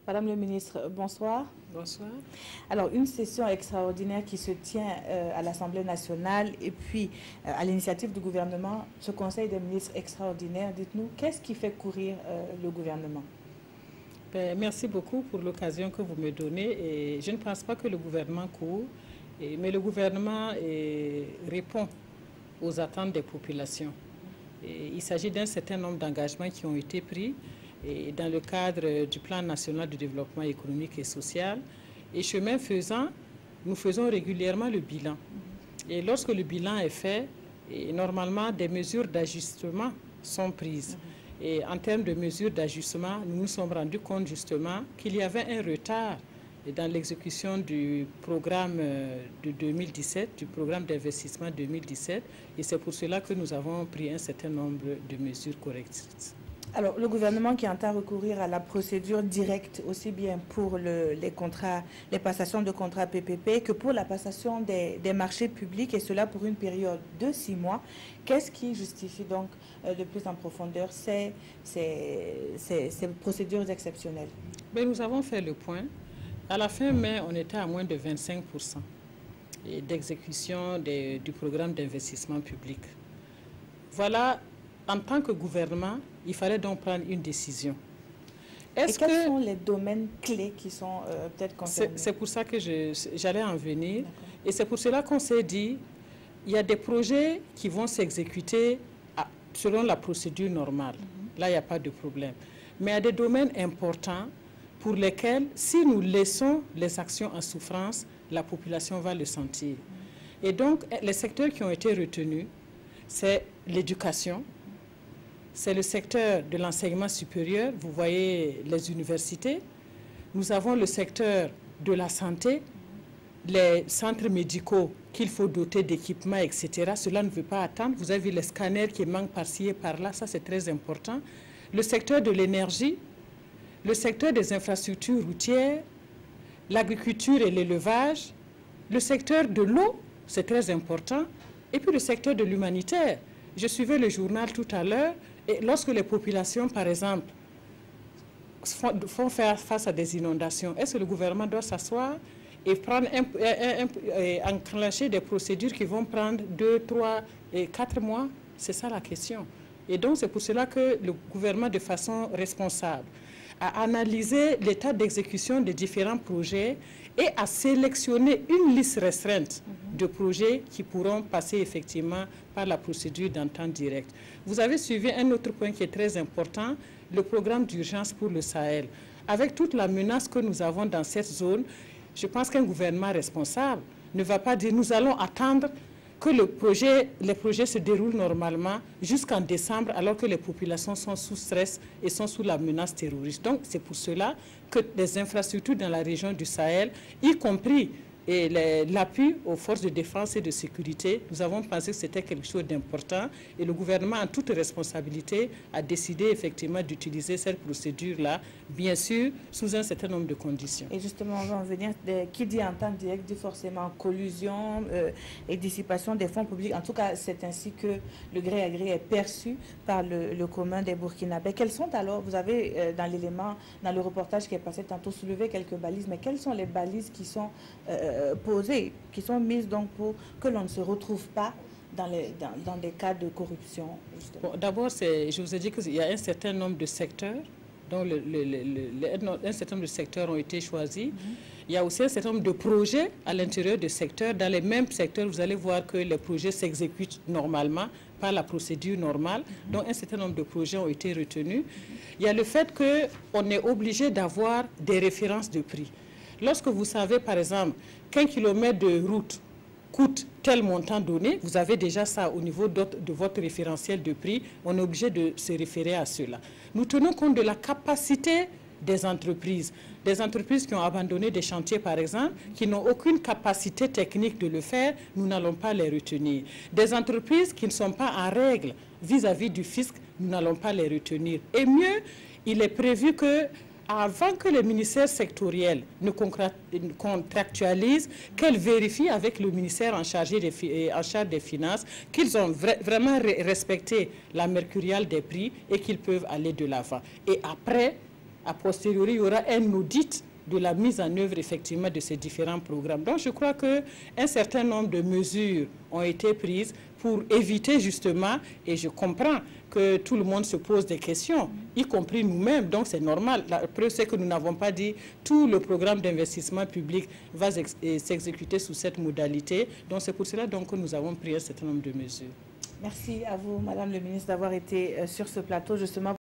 Madame le ministre, bonsoir. Bonsoir. Alors, une session extraordinaire qui se tient à l'Assemblée nationale et puis à l'initiative du gouvernement, ce Conseil des ministres extraordinaire, dites-nous, qu'est-ce qui fait courir le gouvernement? Merci beaucoup pour l'occasion que vous me donnez. Et je ne pense pas que le gouvernement court, mais le gouvernement répond aux attentes des populations. Et il s'agit d'un certain nombre d'engagements qui ont été pris et dans le cadre du plan national de développement économique et social. Et chemin faisant, nous faisons régulièrement le bilan. Et lorsque le bilan est fait, normalement, des mesures d'ajustement sont prises. Et en termes de mesures d'ajustement, nous nous sommes rendus compte justement qu'il y avait un retard dans l'exécution du programme de 2017, du programme d'investissement 2017. Et c'est pour cela que nous avons pris un certain nombre de mesures correctrices. Alors, le gouvernement qui entend recourir à la procédure directe, aussi bien pour les contrats, les passations de contrats PPP que pour la passation des marchés publics, et cela pour une période de 6 mois. Qu'est-ce qui justifie donc de plus en profondeur ces procédures exceptionnelles? Mais nous avons fait le point. À la fin mai, on était à moins de 25% d'exécution du programme d'investissement public. Voilà, en tant que gouvernement, il fallait donc prendre une décision. Et quels sont les domaines clés qui sont peut-être concernés? C'est pour ça que j'allais en venir. Et c'est pour cela qu'on s'est dit, il y a des projets qui vont s'exécuter selon la procédure normale. Là, il n'y a pas de problème. Mais il y a des domaines importants pour lesquels, si nous laissons les actions en souffrance, la population va le sentir. Et donc, les secteurs qui ont été retenus, c'est l'éducation, c'est le secteur de l'enseignement supérieur, vous voyez les universités. Nous avons le secteur de la santé, les centres médicaux qu'il faut doter d'équipements, etc. Cela ne veut pas attendre. Vous avez vu les scanners qui manquent par-ci et par-là, ça c'est très important. Le secteur de l'énergie, le secteur des infrastructures routières, l'agriculture et l'élevage, le secteur de l'eau, c'est très important, et puis le secteur de l'humanitaire. Je suivais le journal tout à l'heure, et lorsque les populations, par exemple, font faire face à des inondations, est-ce que le gouvernement doit s'asseoir et prendre enclencher des procédures qui vont prendre 2, 3 et 4 mois? C'est ça la question. Et donc, c'est pour cela que le gouvernement, de façon responsable, a analysé l'état d'exécution des différents projets et a sélectionné une liste restreinte de projets qui pourront passer effectivement par la procédure d'entente directe. Vous avez suivi un autre point qui est très important, le programme d'urgence pour le Sahel. Avec toute la menace que nous avons dans cette zone, je pense qu'un gouvernement responsable ne va pas dire nous allons attendre que les projets se déroulent normalement jusqu'en décembre alors que les populations sont sous stress et sont sous la menace terroriste. Donc c'est pour cela que les infrastructures dans la région du Sahel, y compris l'appui aux forces de défense et de sécurité, nous avons pensé que c'était quelque chose d'important et le gouvernement, en toute responsabilité, a décidé effectivement d'utiliser cette procédure-là, bien sûr, sous un certain nombre de conditions. Et justement, on va en venir, qui dit entente directe dit forcément collusion et dissipation des fonds publics. En tout cas, c'est ainsi que le gré à gré est perçu par le commun des Burkinabés. Quelles sont alors, vous avez dans l'élément, dans le reportage qui est passé tantôt, soulevé quelques balises, mais quelles sont les balises qui sont posées, qui sont mises donc pour que l'on ne se retrouve pas dans des cas de corruption? Bon, d'abord, je vous ai dit qu'il y a un certain nombre de secteurs, dont un certain nombre de secteurs ont été choisis. Il y a aussi un certain nombre de projets à l'intérieur des secteurs. Dans les mêmes secteurs, vous allez voir que les projets s'exécutent normalement par la procédure normale. Donc, un certain nombre de projets ont été retenus. Il y a le fait qu'on est obligé d'avoir des références de prix. Lorsque vous savez, par exemple, qu'un kilomètre de route coûte tel montant donné, vous avez déjà ça au niveau de votre référentiel de prix, on est obligé de se référer à cela. Nous tenons compte de la capacité des entreprises qui ont abandonné des chantiers, par exemple, qui n'ont aucune capacité technique de le faire, nous n'allons pas les retenir. Des entreprises qui ne sont pas en règle vis-à-vis du fisc, nous n'allons pas les retenir. Et mieux, il est prévu que avant que les ministères sectoriels ne contractualisent, qu'elles vérifient avec le ministère en charge des Finances qu'ils ont vraiment respecté la mercuriale des prix et qu'ils peuvent aller de l'avant. Et après, a posteriori, il y aura un audit de la mise en œuvre effectivement de ces différents programmes. Donc je crois qu'un certain nombre de mesures ont été prises pour éviter justement, et je comprends que tout le monde se pose des questions, y compris nous-mêmes, donc c'est normal. La preuve, c'est que nous n'avons pas dit tout le programme d'investissement public va s'exécuter sous cette modalité. Donc c'est pour cela donc, que nous avons pris un certain nombre de mesures. Merci à vous, Madame le ministre, d'avoir été sur ce plateau justement